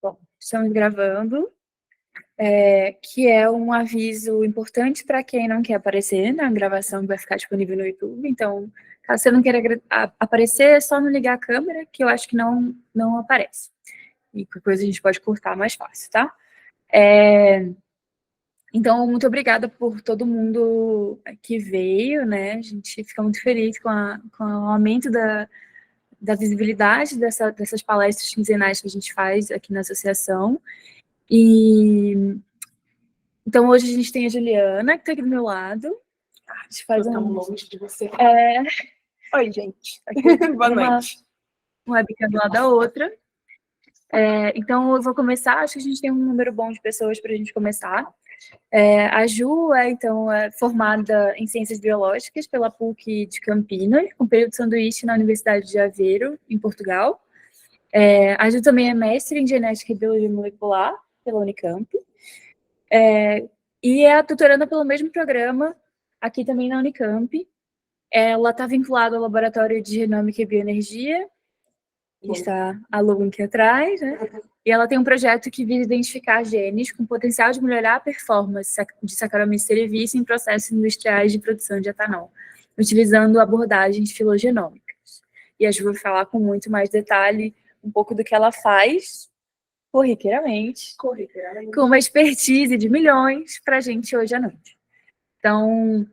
Bom, estamos gravando, que é um aviso importante para quem não quer aparecer na gravação que vai ficar disponível no YouTube. Então, caso você não queira aparecer, é só não ligar a câmera, que eu acho que não aparece. E qualquer coisa a gente pode cortar mais fácil, tá? Então, muito obrigada por todo mundo que veio, né? A gente fica muito feliz com o aumento da visibilidade dessas palestras quinzenais que a gente faz aqui na associação. Então, hoje a gente tem a Juliana, que está aqui do meu lado. A gente faz longe de você. Oi, gente. Boa noite. Uma webcam do lado da outra. Então, eu vou começar. Acho que a gente tem um número bom de pessoas para a gente começar. A Ju é formada em Ciências Biológicas pela PUC de Campinas, com período de sanduíche na Universidade de Aveiro, em Portugal. A Ju também é mestre em Genética e Biologia Molecular pela Unicamp. E é a tutoranda pelo mesmo programa, aqui também na Unicamp. Ela está vinculada ao Laboratório de Genômica e Bioenergia, que está a Lu aqui atrás, né? E ela tem um projeto que visa identificar genes com potencial de melhorar a performance de Saccharomyces cerevisiae em processos industriais de produção de etanol, utilizando abordagens filogenômicas. E a Ju vai falar com muito mais detalhe um pouco do que ela faz, corriqueiramente, com uma expertise de milhões para a gente hoje à noite. Então,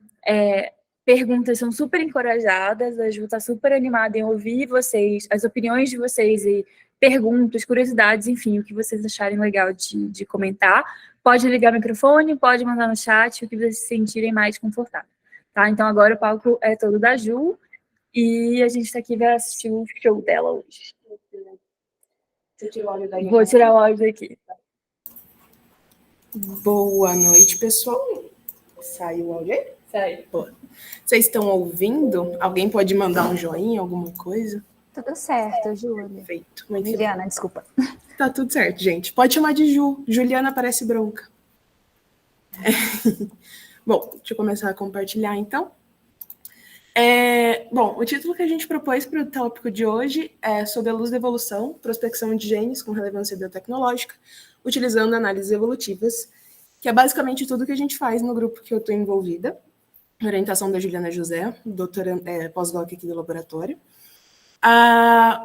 perguntas são super encorajadas, a Ju está super animada em ouvir vocês, as opiniões de vocês e perguntas, curiosidades, enfim, o que vocês acharem legal de comentar. Pode ligar o microfone, pode mandar no chat, o que vocês se sentirem mais confortável. Tá? Então, agora o palco é todo da Ju e a gente está aqui para assistir o show dela hoje. Vou tirar o áudio daqui. Boa noite, pessoal. Saiu o áudio aí? Saiu. Boa. Vocês estão ouvindo? Alguém pode mandar um joinha, alguma coisa? Tudo certo, Júlia. Perfeito. Juliana, desculpa. Tá tudo certo, gente. Pode chamar de Ju. Juliana parece bronca. Bom, deixa eu começar a compartilhar, então. Bom, o título que a gente propôs para o tópico de hoje é Sob a luz da evolução, prospecção de genes com relevância biotecnológica, utilizando análises evolutivas, que é basicamente tudo que a gente faz no grupo que eu estou envolvida, orientação da Juliana José, doutora pós-doc aqui do laboratório.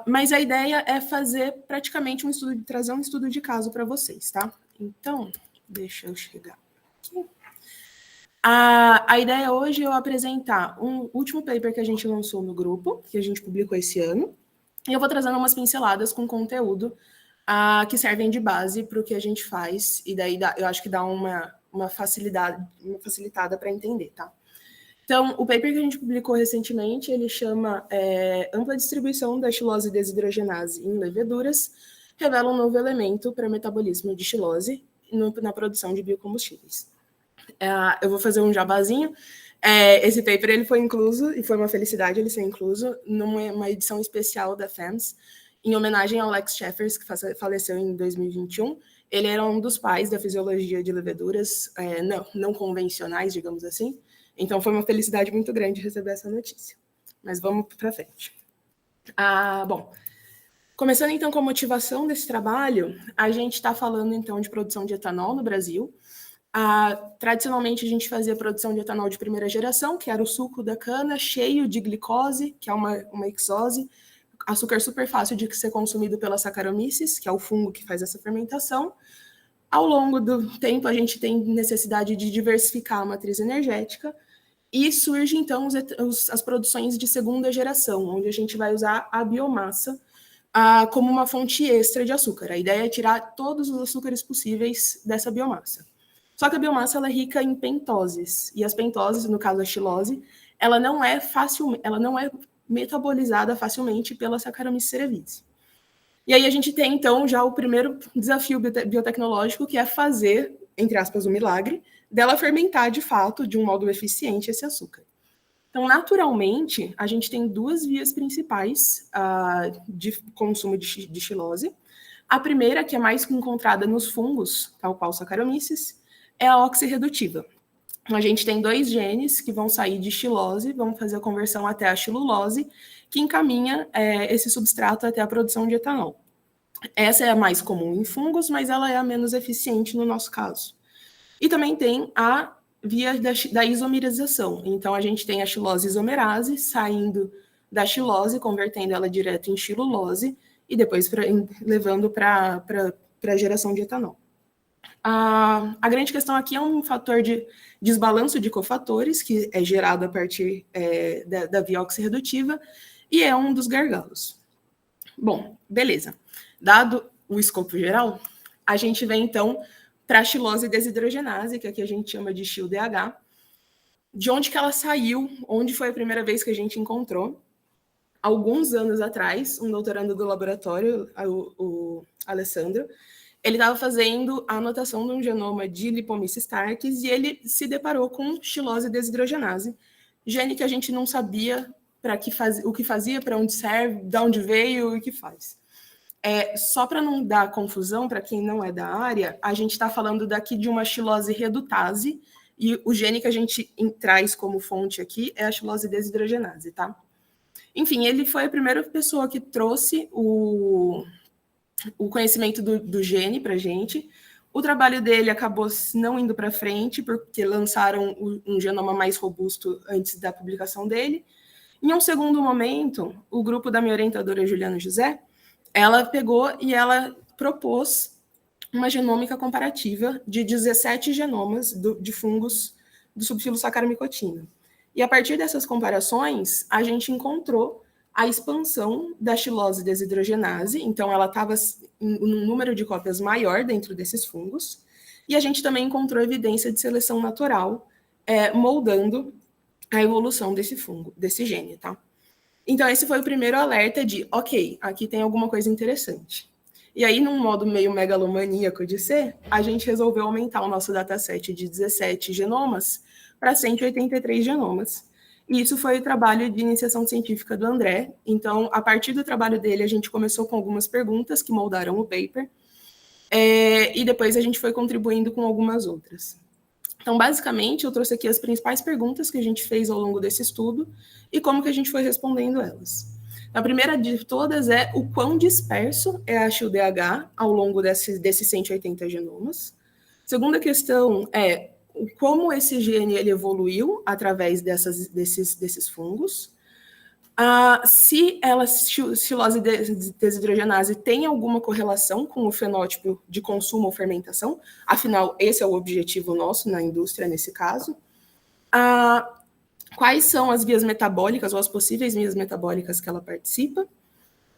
Mas a ideia é fazer praticamente trazer um estudo de caso para vocês, tá? Então, deixa eu chegar aqui. A ideia hoje é eu apresentar um último paper que a gente lançou no grupo, que a gente publicou esse ano, e eu vou trazendo umas pinceladas com conteúdo que servem de base para o que a gente faz, e daí eu acho que dá uma facilitada para entender, tá? Então, o paper que a gente publicou recentemente, ele chama Ampla distribuição da xilose desidrogenase em leveduras, revela um novo elemento para metabolismo de xilose na produção de biocombustíveis. Eu vou fazer um jabazinho. Esse paper ele foi incluso, e foi uma felicidade ele ser incluso, numa edição especial da FAMS, em homenagem ao Lex Sheffers, que faleceu em 2021. Ele era um dos pais da fisiologia de leveduras não convencionais, digamos assim. Então, foi uma felicidade muito grande receber essa notícia. Mas vamos para frente. Bom, começando então com a motivação desse trabalho, a gente está falando então de produção de etanol no Brasil. Tradicionalmente, a gente fazia produção de etanol de primeira geração, que era o suco da cana, cheio de glicose, que é uma hexose, açúcar super fácil de ser consumido pela Saccharomyces, que é o fungo que faz essa fermentação. Ao longo do tempo, a gente tem necessidade de diversificar a matriz energética e surge, então, as produções de segunda geração, onde a gente vai usar a biomassa como uma fonte extra de açúcar. A ideia é tirar todos os açúcares possíveis dessa biomassa. Só que a biomassa ela é rica em pentoses, e as pentoses, no caso a xilose, ela não é metabolizada facilmente pela Saccharomyces cerevisiae. E aí a gente tem, então, já o primeiro desafio biotecnológico, que é fazer, entre aspas, o milagre, dela fermentar, de fato, de um modo eficiente esse açúcar. Então, naturalmente, a gente tem duas vias principais de consumo de xilose. A primeira, que é mais encontrada nos fungos, tal qual Saccharomyces, é a oxirredutiva. A gente tem dois genes que vão sair de xilose, vão fazer a conversão até a xilulose, que encaminha esse substrato até a produção de etanol. Essa é a mais comum em fungos, mas ela é a menos eficiente no nosso caso. E também tem a via da isomerização. Então, a gente tem a xilose isomerase saindo da xilose, convertendo ela direto em xilulose e depois levando para a geração de etanol. A grande questão aqui é um fator de desbalanço de cofatores, que é gerado a partir da via oxirredutiva, e é um dos gargalos. Bom, beleza. Dado o escopo geral, a gente vem, então, para a xilose desidrogenase, que aqui a gente chama de XIL-DH. De onde que ela saiu, onde foi a primeira vez que a gente encontrou? Alguns anos atrás, um doutorando do laboratório, o Alessandro, ele estava fazendo a anotação de um genoma de Lipomyces starkis e ele se deparou com xilose desidrogenase, gene que a gente não sabia o que fazia, para onde serve, de onde veio e o que faz. Só para não dar confusão para quem não é da área, a gente está falando daqui de uma xilose redutase e o gene que a gente traz como fonte aqui é a xilose desidrogenase, tá? Enfim, ele foi a primeira pessoa que trouxe o conhecimento do gene para a gente. O trabalho dele acabou não indo para frente, porque lançaram um genoma mais robusto antes da publicação dele. Em um segundo momento, o grupo da minha orientadora, Juliana José, ela pegou e ela propôs uma genômica comparativa de 17 genomas de fungos do subfilo Saccharomycotina. E a partir dessas comparações, a gente encontrou a expansão da xilose desidrogenase, então ela estava em um número de cópias maior dentro desses fungos, e a gente também encontrou evidência de seleção natural moldando a evolução desse fungo, desse gene, tá? Então esse foi o primeiro alerta de, ok, aqui tem alguma coisa interessante. E aí, num modo meio megalomaníaco de ser, a gente resolveu aumentar o nosso dataset de 17 genomas para 183 genomas. E isso foi o trabalho de iniciação científica do André. Então, a partir do trabalho dele, a gente começou com algumas perguntas que moldaram o paper, e depois a gente foi contribuindo com algumas outras. Então, basicamente, eu trouxe aqui as principais perguntas que a gente fez ao longo desse estudo e como que a gente foi respondendo elas. A primeira de todas é o quão disperso é a XIL-DH ao longo desses 180 genomas. Segunda questão é como esse gene ele evoluiu através desses fungos. Se a xilose desidrogenase tem alguma correlação com o fenótipo de consumo ou fermentação, afinal, esse é o objetivo nosso na indústria nesse caso. Quais são as vias metabólicas ou as possíveis vias metabólicas que ela participa?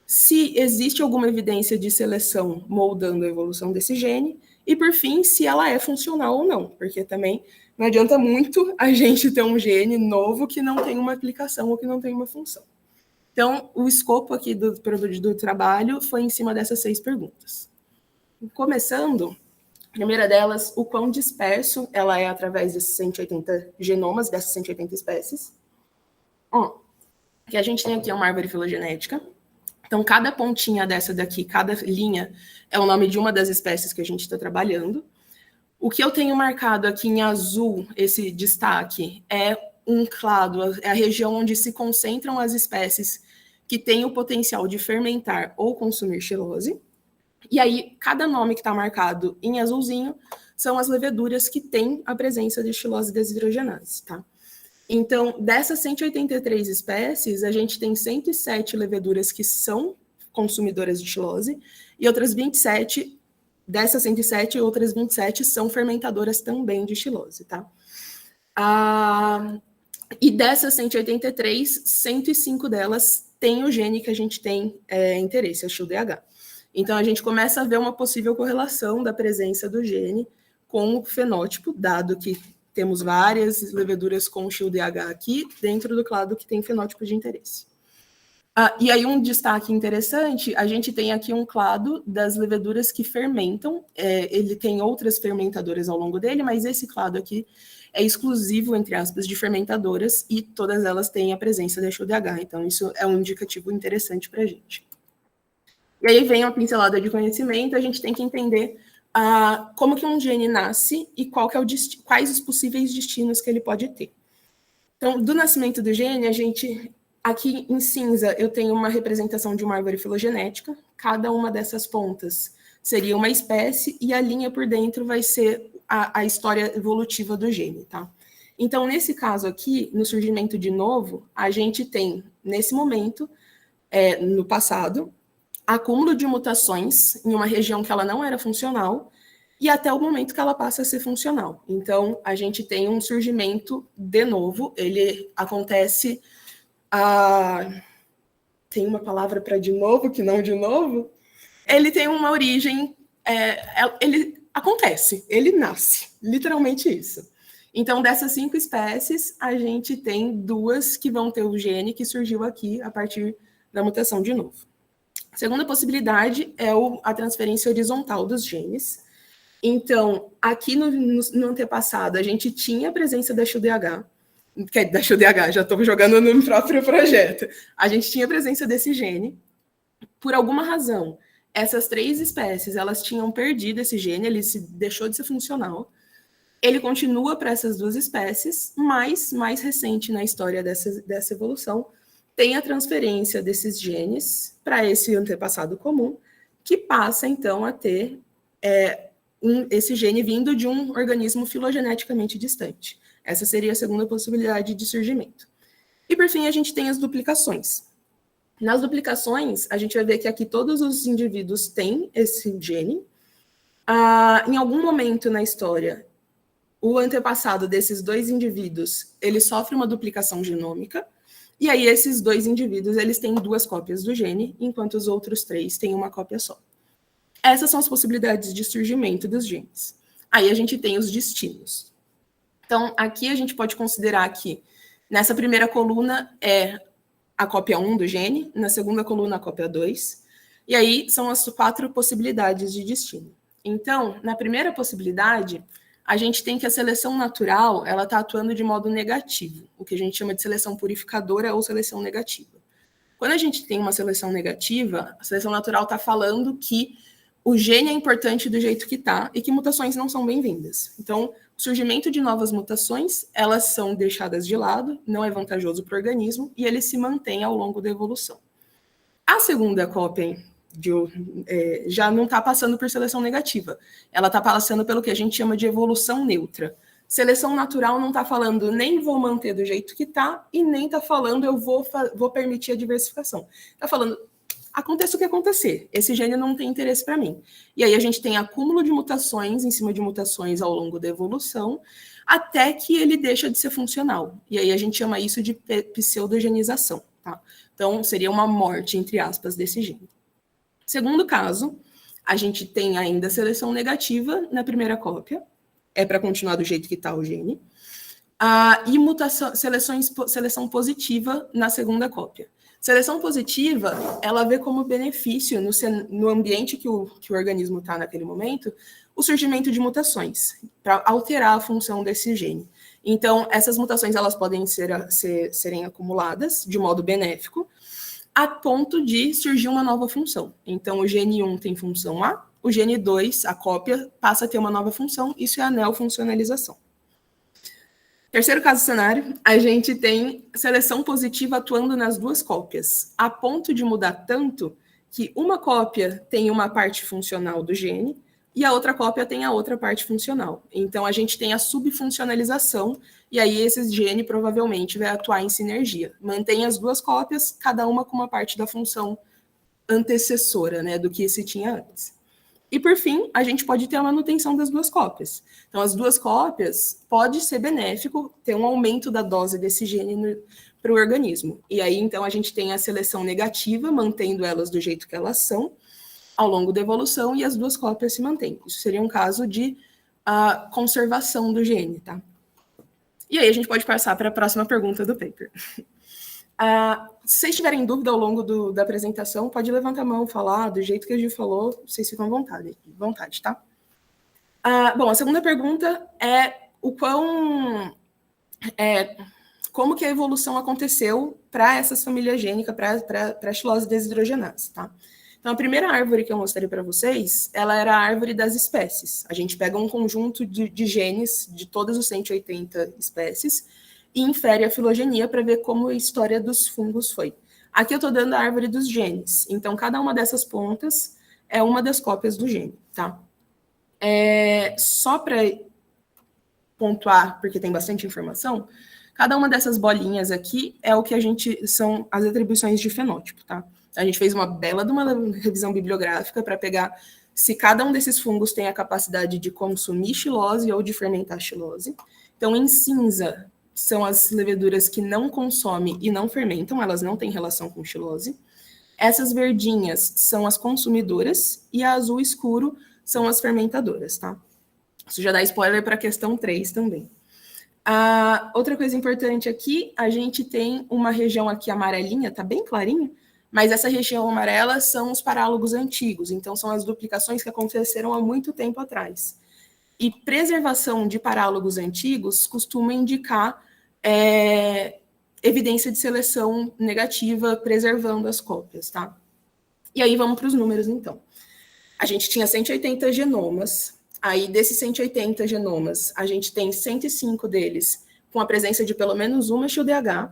Se existe alguma evidência de seleção moldando a evolução desse gene, e, por fim, se ela é funcional ou não, porque também não adianta muito a gente ter um gene novo que não tem uma aplicação ou que não tem uma função. Então, o escopo aqui do trabalho foi em cima dessas 6 perguntas. Começando, a primeira delas, o quão disperso ela é através desses 180 genomas, dessas 180 espécies. Que a gente tem aqui uma árvore filogenética. Então, cada pontinha dessa daqui, cada linha, é o nome de uma das espécies que a gente está trabalhando. O que eu tenho marcado aqui em azul, esse destaque, é um clado, é a região onde se concentram as espécies que têm o potencial de fermentar ou consumir xilose. E aí, cada nome que está marcado em azulzinho são as leveduras que têm a presença de xilose desidrogenase, tá? Então, dessas 183 espécies, a gente tem 107 leveduras que são consumidoras de xilose e outras 27, dessas 107, outras 27 são fermentadoras também de xilose, tá? E dessas 183, 105 delas têm o gene que a gente tem interesse, a XIL-DH. Então, a gente começa a ver uma possível correlação da presença do gene com o fenótipo, dado que temos várias leveduras com XIL-DH aqui, dentro do clado que tem fenótipo de interesse. E aí, um destaque interessante, a gente tem aqui um clado das leveduras que fermentam, ele tem outras fermentadoras ao longo dele, mas esse clado aqui é exclusivo, entre aspas, de fermentadoras, e todas elas têm a presença da XIL-DH, então isso é um indicativo interessante para a gente. E aí vem uma pincelada de conhecimento, a gente tem que entender como que um gene nasce e quais os possíveis destinos que ele pode ter. Então, do nascimento do gene, a gente Aqui em cinza eu tenho uma representação de uma árvore filogenética. Cada uma dessas pontas seria uma espécie e a linha por dentro vai ser a história evolutiva do gene, tá? Então, nesse caso aqui, no surgimento de novo, a gente tem, nesse momento, no passado, acúmulo de mutações em uma região que ela não era funcional e até o momento que ela passa a ser funcional. Então, a gente tem um surgimento de novo, ele acontece... Tem uma palavra para de novo, que não de novo? Ele tem uma origem... ele acontece, ele nasce, literalmente isso. Então, dessas 5 espécies, a gente tem 2 que vão ter o gene que surgiu aqui a partir da mutação de novo. A segunda possibilidade é a transferência horizontal dos genes. Então, aqui no antepassado, a gente tinha a presença da XUDH, já estou jogando no próprio projeto. A gente tinha a presença desse gene. Por alguma razão, essas 3 espécies, elas tinham perdido esse gene, ele deixou de ser funcional. Ele continua para essas 2 espécies, mas mais recente na história dessa evolução, tem a transferência desses genes para esse antepassado comum, que passa, então, a ter esse gene vindo de um organismo filogeneticamente distante. Essa seria a segunda possibilidade de surgimento. E, por fim, a gente tem as duplicações. Nas duplicações, a gente vai ver que aqui todos os indivíduos têm esse gene. Em algum momento na história, o antepassado desses 2 indivíduos, ele sofre uma duplicação genômica, e aí esses 2 indivíduos, eles têm 2 cópias do gene, enquanto os outros 3 têm uma cópia só. Essas são as possibilidades de surgimento dos genes. Aí a gente tem os destinos. Então, aqui a gente pode considerar que nessa primeira coluna é a cópia 1 do gene, na segunda coluna a cópia 2, e aí são as 4 possibilidades de destino. Então, na primeira possibilidade, a gente tem que a seleção natural, ela está atuando de modo negativo, o que a gente chama de seleção purificadora ou seleção negativa. Quando a gente tem uma seleção negativa, a seleção natural está falando que o gene é importante do jeito que está e que mutações não são bem-vindas. Então, o surgimento de novas mutações, elas são deixadas de lado, não é vantajoso para o organismo e ele se mantém ao longo da evolução. A segunda cópia já não está passando por seleção negativa. Ela está passando pelo que a gente chama de evolução neutra. Seleção natural não está falando nem vou manter do jeito que está e nem está falando eu vou permitir a diversificação. Está falando aconteça o que acontecer, esse gene não tem interesse para mim. E aí a gente tem acúmulo de mutações em cima de mutações ao longo da evolução, até que ele deixa de ser funcional. E aí a gente chama isso de pseudogenização, tá? Então, seria uma morte, entre aspas, desse gene. Segundo caso, a gente tem ainda seleção negativa na primeira cópia, é para continuar do jeito que está o gene, e seleção positiva na segunda cópia. Seleção positiva, ela vê como benefício no ambiente que o organismo está naquele momento, o surgimento de mutações, para alterar a função desse gene. Então, essas mutações elas podem serem acumuladas de modo benéfico, a ponto de surgir uma nova função. Então, o gene 1 tem função A, o gene 2, a cópia, passa a ter uma nova função, isso é a neofuncionalização. Terceiro caso cenário, a gente tem seleção positiva atuando nas 2 cópias, a ponto de mudar tanto que uma cópia tem uma parte funcional do gene e a outra cópia tem a outra parte funcional. Então, a gente tem a subfuncionalização e aí esse gene provavelmente vai atuar em sinergia. Mantém as 2 cópias, cada uma com uma parte da função antecessora, né, do que se tinha antes. E, por fim, a gente pode ter a manutenção das 2 cópias. Então, as 2 cópias pode ser benéfico ter um aumento da dose desse gene para o organismo. E aí, então, a gente tem a seleção negativa, mantendo elas do jeito que elas são, ao longo da evolução, e as 2 cópias se mantêm. Isso seria um caso de conservação do gene, tá? E aí, a gente pode passar para a próxima pergunta do paper. Se vocês tiverem dúvida ao longo da apresentação, pode levantar a mão, falar do jeito que a Gil falou, vocês ficam à vontade, tá? Bom, a segunda pergunta é como que a evolução aconteceu para essas famílias gênicas, para a xilose desidrogenase, tá? Então, a primeira árvore que eu mostrei para vocês, ela era a árvore das espécies. A gente pega um conjunto de genes de todas as 180 espécies e infere a filogenia para ver como a história dos fungos foi. Aqui eu estou dando a árvore dos genes. Então, cada uma dessas pontas é uma das cópias do gene, tá? Só para pontuar, porque tem bastante informação, cada uma dessas bolinhas aqui é o que são as atribuições de fenótipo, tá? A gente fez uma bela de uma revisão bibliográfica para pegar se cada um desses fungos tem a capacidade de consumir xilose ou de fermentar xilose. Então, em cinza, são as leveduras que não consomem e não fermentam, elas não têm relação com xilose. Essas verdinhas são as consumidoras e a azul escuro são as fermentadoras, tá? Isso já dá spoiler para a questão 3 também. Outra coisa importante aqui, a gente tem uma região aqui amarelinha, tá bem clarinha, mas essa região amarela são os parálogos antigos, então são as duplicações que aconteceram há muito tempo atrás. E preservação de parálogos antigos costuma indicar evidência de seleção negativa preservando as cópias, tá? E aí vamos para os números, então. A gente tinha 180 genomas, aí desses 180 genomas, a gente tem 105 deles com a presença de pelo menos uma XUDH,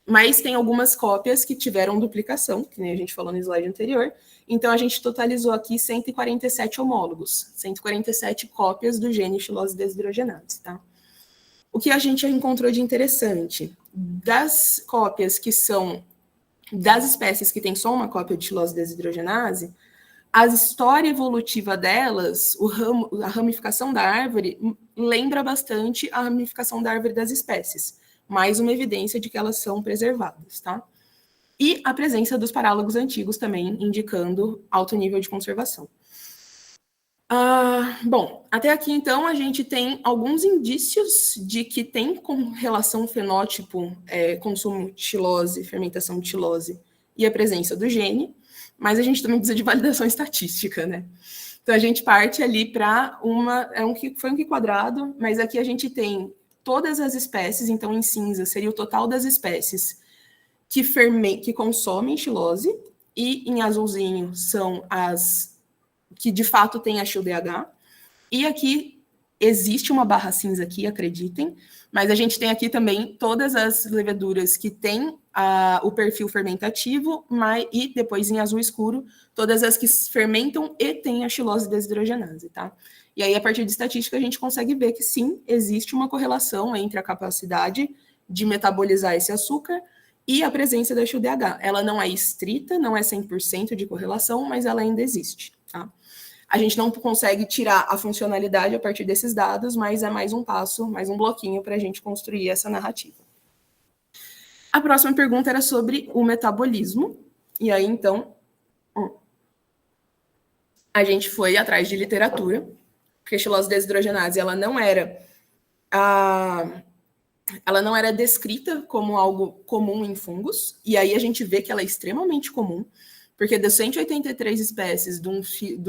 mas tem algumas cópias que tiveram duplicação, que nem a gente falou no slide anterior, então a gente totalizou aqui 147 homólogos, 147 cópias do gene xilose desidrogenase, tá? O que a gente encontrou de interessante, das cópias que são das espécies que têm só uma cópia de xilose desidrogenase, a história evolutiva delas, a ramificação da árvore, lembra bastante a ramificação da árvore das espécies. Mais uma evidência de que elas são preservadas, tá? E a presença dos parálogos antigos também, indicando alto nível de conservação. Bom, até aqui, então, a gente tem alguns indícios de que tem com relação fenótipo, consumo de xilose, fermentação de xilose e a presença do gene, mas a gente também precisa de validação estatística, né? Então, a gente parte ali para foi um Q quadrado, mas aqui a gente tem todas as espécies, então em cinza seria o total das espécies que consomem xilose, e em azulzinho são as que de fato têm a XUDH, e aqui existe uma barra cinza aqui, acreditem, mas a gente tem aqui também todas as leveduras que têm o perfil fermentativo, e depois em azul escuro, todas as que fermentam e têm a xilose desidrogenase, tá? E aí, a partir de estatística, a gente consegue ver que sim, existe uma correlação entre a capacidade de metabolizar esse açúcar e a presença da XUDH. Ela não é estrita, não é 100% de correlação, mas ela ainda existe, tá? A gente não consegue tirar a funcionalidade a partir desses dados, mas é mais um passo, mais um bloquinho para a gente construir essa narrativa. A próxima pergunta era sobre o metabolismo. E aí, então, a gente foi atrás de literatura, porque a xilose desidrogenase ela não era descrita como algo comum em fungos, e aí a gente vê que ela é extremamente comum, porque das 183 espécies de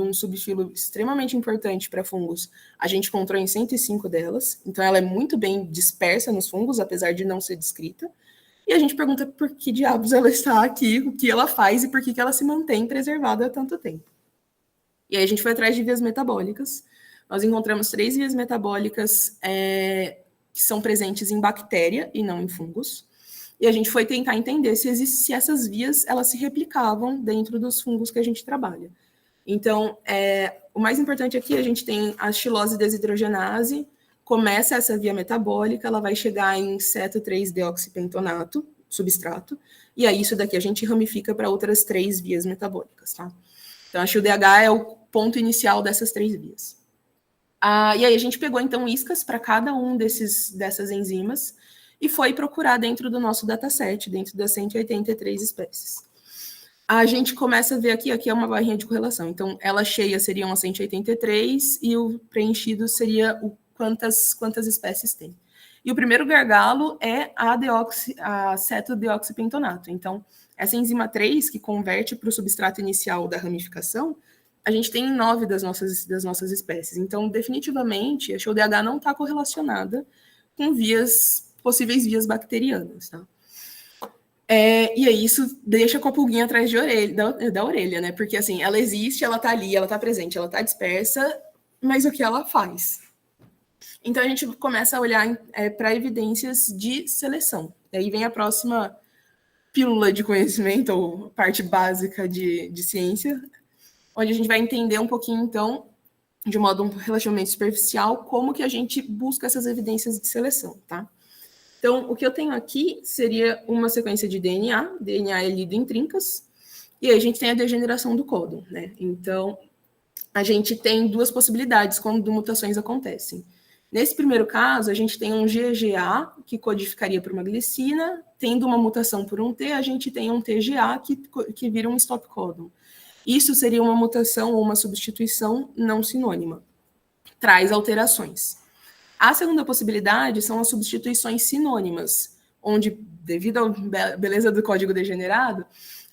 um subfilo extremamente importante para fungos, a gente encontrou em 105 delas, então ela é muito bem dispersa nos fungos, apesar de não ser descrita, e a gente pergunta por que diabos ela está aqui, o que ela faz e por que ela se mantém preservada há tanto tempo. E aí a gente foi atrás de vias metabólicas. Nós encontramos 3 vias metabólicas que são presentes em bactéria e não em fungos. E a gente foi tentar entender se essas vias elas se replicavam dentro dos fungos que a gente trabalha. Então, o mais importante aqui, a gente tem a xilose desidrogenase, começa essa via metabólica, ela vai chegar em ceto-3-deoxipentonato, substrato, e aí isso daqui a gente ramifica para outras 3 vias metabólicas, tá? Então, a XUDH é o ponto inicial dessas 3 vias. E aí a gente pegou, então, iscas para cada um dessas enzimas e foi procurar dentro do nosso dataset, dentro das 183 espécies. A gente começa a ver aqui é uma barrinha de correlação. Então, ela cheia seriam as 183 e o preenchido seria quantas espécies tem. E o primeiro gargalo é a ceto-deoxipentonato. Então, essa enzima 3, que converte para o substrato inicial da ramificação, a gente tem em 9 das nossas espécies. Então, definitivamente, a XUDH não está correlacionada com possíveis vias bacterianas, tá? E aí isso deixa com a pulguinha atrás da orelha, né? Porque, assim, ela existe, ela está ali, ela está presente, ela está dispersa, mas o que ela faz? Então, a gente começa a olhar para evidências de seleção. Aí vem a próxima pílula de conhecimento, ou parte básica de ciência, onde a gente vai entender um pouquinho, então, de modo relativamente superficial, como que a gente busca essas evidências de seleção, tá? Então, o que eu tenho aqui seria uma sequência de DNA. DNA é lido em trincas, e aí a gente tem a degeneração do códon, né? Então, a gente tem duas possibilidades quando mutações acontecem. Nesse primeiro caso, a gente tem um GGA, que codificaria para uma glicina. Tendo uma mutação por um T, a gente tem um TGA, que vira um stop codon. Isso seria uma mutação ou uma substituição não sinônima. Traz alterações. A segunda possibilidade são as substituições sinônimas, onde, devido à beleza do código degenerado,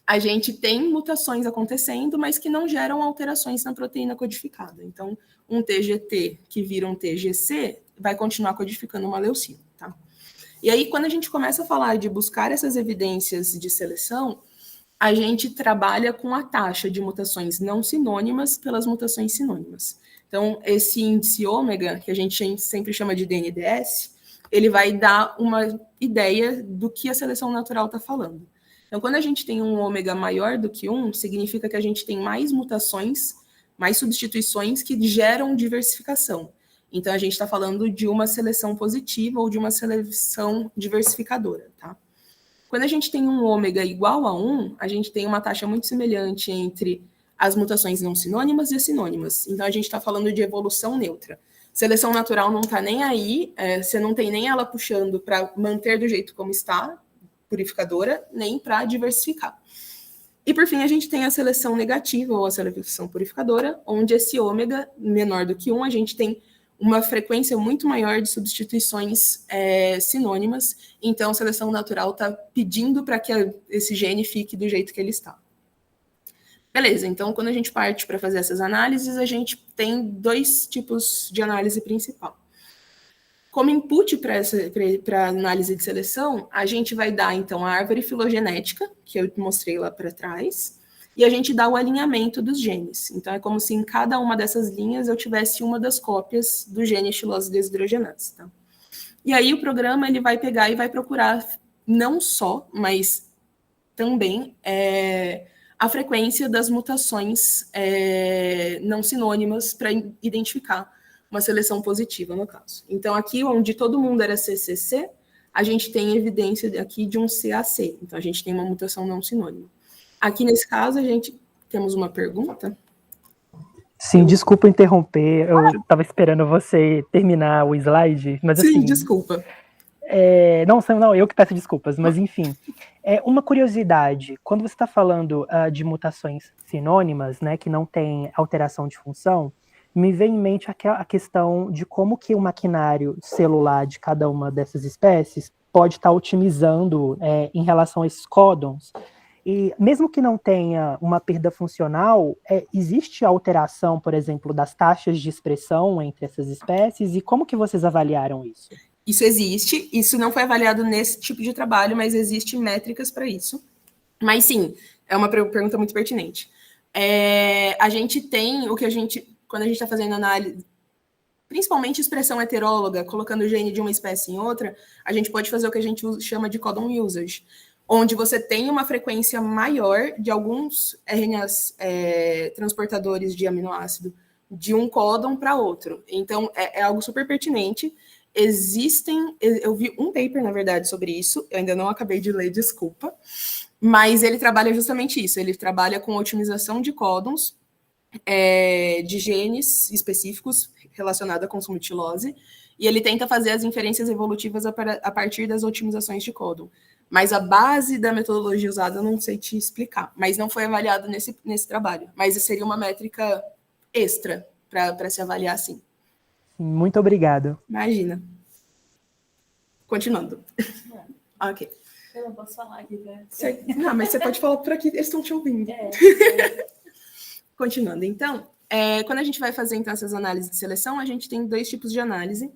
a gente tem mutações acontecendo, mas que não geram alterações na proteína codificada. Então, um TGT que vira um TGC vai continuar codificando uma leucina, tá? E aí, quando a gente começa a falar de buscar essas evidências de seleção, a gente trabalha com a taxa de mutações não sinônimas pelas mutações sinônimas. Então, esse índice ômega, que a gente sempre chama de DNDS, ele vai dar uma ideia do que a seleção natural está falando. Então, quando a gente tem um ômega maior do que 1, significa que a gente tem mais mutações, mais substituições que geram diversificação. Então, a gente está falando de uma seleção positiva ou de uma seleção diversificadora, tá? Quando a gente tem um ômega igual a 1, a gente tem uma taxa muito semelhante entre as mutações não sinônimas e as sinônimas. Então, a gente está falando de evolução neutra. Seleção natural não está nem aí, você não tem nem ela puxando para manter do jeito como está, purificadora, nem para diversificar. E, por fim, a gente tem a seleção negativa, ou a seleção purificadora, onde esse ômega menor do que 1, a gente tem uma frequência muito maior de substituições sinônimas. Então, a seleção natural está pedindo para que esse gene fique do jeito que ele está. Beleza, então, quando a gente parte para fazer essas análises, a gente tem dois tipos de análise principal. Como input para análise de seleção, a gente vai dar, então, a árvore filogenética, que eu mostrei lá para trás, e a gente dá o alinhamento dos genes. Então, é como se em cada uma dessas linhas eu tivesse uma das cópias do gene estilose desidrogenase. Tá? E aí o programa ele vai pegar e vai procurar não só, mas também a frequência das mutações não sinônimas para identificar uma seleção positiva, no caso. Então, aqui onde todo mundo era CCC, a gente tem evidência aqui de um CAC. Então, a gente tem uma mutação não sinônima. Aqui, nesse caso, a gente temos uma pergunta. Sim, desculpa interromper. Eu estava esperando você terminar o slide, mas Sim, assim... desculpa. Não, eu que peço desculpas, mas enfim. Uma curiosidade, quando você está falando de mutações sinônimas, né, que não tem alteração de função, me vem em mente a questão de como que o maquinário celular de cada uma dessas espécies pode estar otimizando em relação a esses códons. E mesmo que não tenha uma perda funcional, existe alteração, por exemplo, das taxas de expressão entre essas espécies? E como que vocês avaliaram isso? Isso existe, isso não foi avaliado nesse tipo de trabalho, mas existem métricas para isso. Mas sim, é uma pergunta muito pertinente. A gente tem o que a gente... Quando a gente está fazendo análise, principalmente expressão heteróloga, colocando o gene de uma espécie em outra, a gente pode fazer o que a gente chama de codon usage, onde você tem uma frequência maior de alguns RNAs transportadores de aminoácido de um códon para outro. Então, é algo super pertinente. Eu vi um paper, na verdade, sobre isso, eu ainda não acabei de ler, desculpa, mas ele trabalha justamente isso, ele trabalha com otimização de códons, de genes específicos relacionados à consumtilose, e ele tenta fazer as inferências evolutivas a partir das otimizações de códon. Mas a base da metodologia usada eu não sei te explicar, mas não foi avaliado nesse trabalho. Mas seria uma métrica extra para se avaliar assim. Muito obrigado. Imagina. Continuando. Ok. Eu não posso falar aqui, né? Não, mas você pode falar por aqui, eles estão te ouvindo. Continuando, então, quando a gente vai fazer então, essas análises de seleção, a gente tem dois tipos de análise.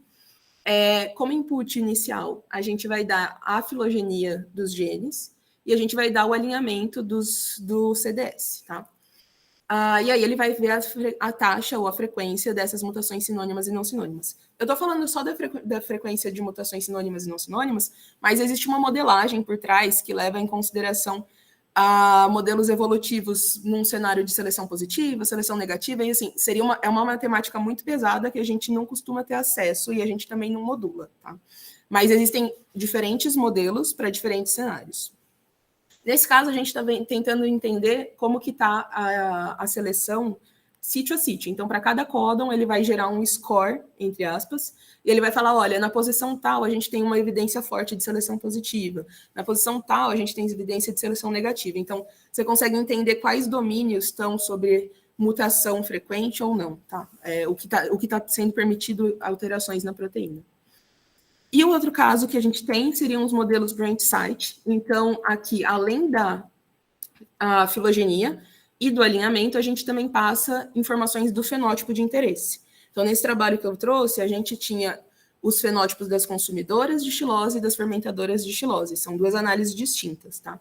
Como input inicial, a gente vai dar a filogenia dos genes e a gente vai dar o alinhamento do CDS, tá? E aí ele vai ver a taxa ou a frequência dessas mutações sinônimas e não sinônimas. Eu estou falando só da frequência de mutações sinônimas e não sinônimas, mas existe uma modelagem por trás que leva em consideração modelos evolutivos num cenário de seleção positiva, seleção negativa, e assim, é uma matemática muito pesada que a gente não costuma ter acesso e a gente também não modula, tá? Mas existem diferentes modelos para diferentes cenários. Nesse caso, a gente está tentando entender como que está a seleção sítio a sítio. Então, para cada códon, ele vai gerar um score, entre aspas, e ele vai falar, olha, na posição tal, a gente tem uma evidência forte de seleção positiva. Na posição tal, a gente tem evidência de seleção negativa. Então, você consegue entender quais domínios estão sobre mutação frequente ou não, tá? O que tá sendo permitido alterações na proteína. E o outro caso que a gente tem seriam os modelos branch site. Então, aqui, além da filogenia e do alinhamento, a gente também passa informações do fenótipo de interesse. Então, nesse trabalho que eu trouxe, a gente tinha os fenótipos das consumidoras de xilose e das fermentadoras de xilose. São duas análises distintas, tá?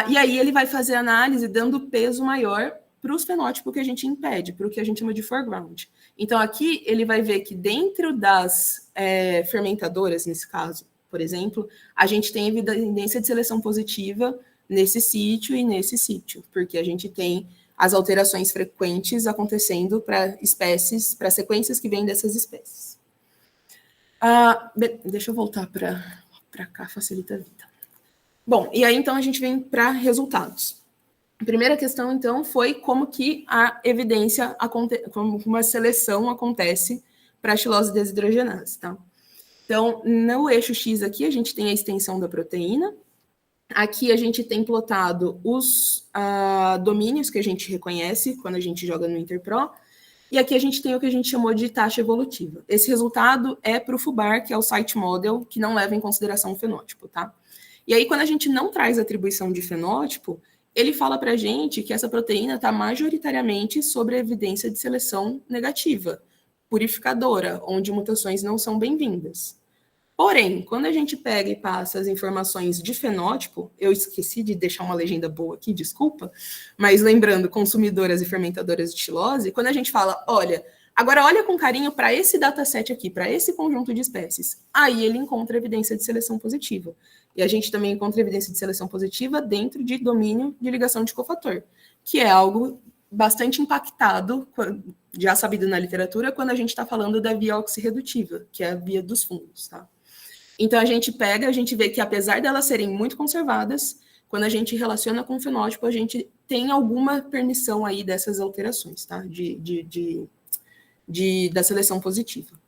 E aí ele vai fazer a análise dando peso maior para os fenótipos que a gente impede, para o que a gente chama de foreground. Então, aqui ele vai ver que dentro das fermentadoras, nesse caso, por exemplo, a gente tem evidência de seleção positiva nesse sítio e nesse sítio, porque a gente tem as alterações frequentes acontecendo para espécies, para sequências que vêm dessas espécies. Deixa eu voltar para cá, facilita a vida. Bom, e aí então a gente vem para resultados. A primeira questão, então, foi como que a evidência, como uma seleção acontece para a xilose desidrogenase, tá? Então, no eixo X aqui, a gente tem a extensão da proteína. Aqui a gente tem plotado os domínios que a gente reconhece quando a gente joga no Interpro. E aqui a gente tem o que a gente chamou de taxa evolutiva. Esse resultado é para o FUBAR, que é o site model, que não leva em consideração o fenótipo, tá? E aí, quando a gente não traz atribuição de fenótipo, ele fala para a gente que essa proteína está majoritariamente sobre a evidência de seleção negativa, purificadora, onde mutações não são bem-vindas. Porém, quando a gente pega e passa as informações de fenótipo, eu esqueci de deixar uma legenda boa aqui, desculpa, mas lembrando, consumidoras e fermentadoras de xilose, quando a gente fala, olha, agora olha com carinho para esse dataset aqui, para esse conjunto de espécies, aí ele encontra evidência de seleção positiva. E a gente também encontra evidência de seleção positiva dentro de domínio de ligação de cofator, que é algo bastante impactado, já sabido na literatura, quando a gente está falando da via oxirredutiva, que é a via dos fungos, tá? Então, a gente vê que apesar delas serem muito conservadas, quando a gente relaciona com o fenótipo, a gente tem alguma permissão aí dessas alterações, tá? Da seleção positiva.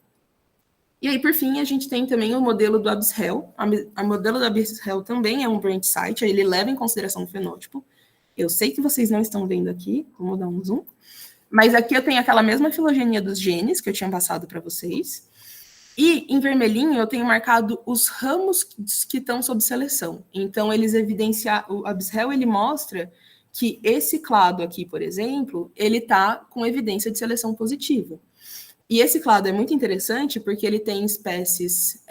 E aí, por fim, a gente tem também o modelo do Abshel. O modelo do Abshel também é um branch site, ele leva em consideração o fenótipo. Eu sei que vocês não estão vendo aqui, vamos dar um zoom. Mas aqui eu tenho aquela mesma filogenia dos genes que eu tinha passado para vocês. E em vermelhinho eu tenho marcado os ramos que estão sob seleção. Então, o Abshel, ele mostra que esse clado aqui, por exemplo, ele está com evidência de seleção positiva. E esse clado é muito interessante porque ele tem espécies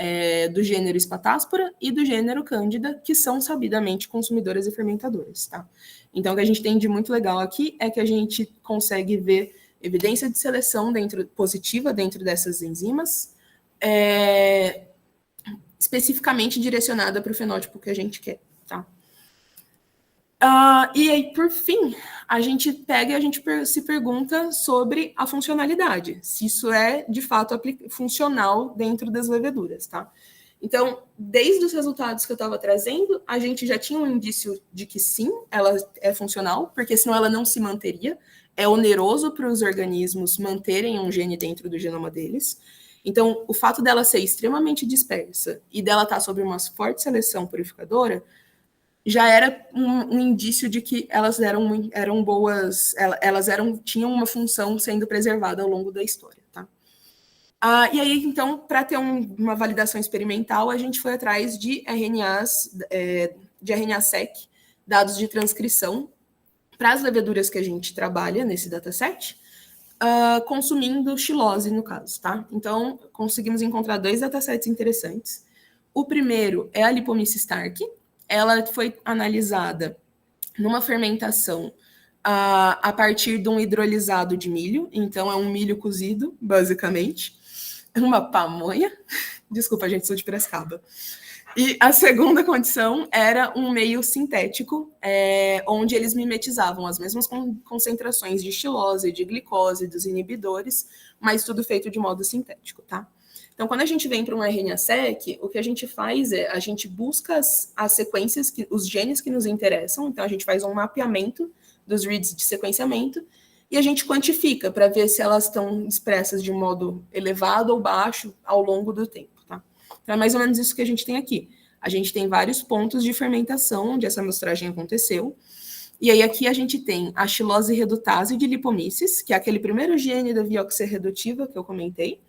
do gênero Spathaspora e do gênero Cândida, que são sabidamente consumidoras e fermentadoras, tá? Então, o que a gente tem de muito legal aqui é que a gente consegue ver evidência de seleção positiva dentro dessas enzimas, especificamente direcionada para o fenótipo que a gente quer, tá? E aí, por fim, a gente pega e a gente se pergunta sobre a funcionalidade, se isso é, de fato, funcional dentro das leveduras, tá? Então, desde os resultados que eu estava trazendo, a gente já tinha um indício de que sim, ela é funcional, porque senão ela não se manteria. É oneroso para os organismos manterem um gene dentro do genoma deles. Então, o fato dela ser extremamente dispersa e dela estar sob uma forte seleção purificadora já era um indício de que elas eram boas, tinham uma função sendo preservada ao longo da história, tá? E aí, então, para ter uma validação experimental, a gente foi atrás de RNAs, de RNA-seq, dados de transcrição, para as leveduras que a gente trabalha nesse dataset, consumindo xilose, no caso, tá? Então, conseguimos encontrar 2 datasets interessantes. O primeiro é a Lipomyces starke. Ela foi analisada numa fermentação a partir de um hidrolisado de milho. Então, é um milho cozido, basicamente. Uma pamonha. Desculpa, gente, sou de Piracicaba. E a segunda condição era um meio sintético, onde eles mimetizavam as mesmas concentrações de xilose, de glicose, dos inibidores, mas tudo feito de modo sintético, tá? Então, quando a gente vem para um RNA-seq, o que a gente faz é, a gente busca as sequências, os genes que nos interessam, então a gente faz um mapeamento dos reads de sequenciamento, e a gente quantifica para ver se elas estão expressas de modo elevado ou baixo ao longo do tempo. Então, é mais ou menos isso que a gente tem aqui. A gente tem vários pontos de fermentação onde essa amostragem aconteceu. E aí, aqui a gente tem a xilose redutase de lipomíceis, que é aquele primeiro gene da via oxirredutiva que eu comentei.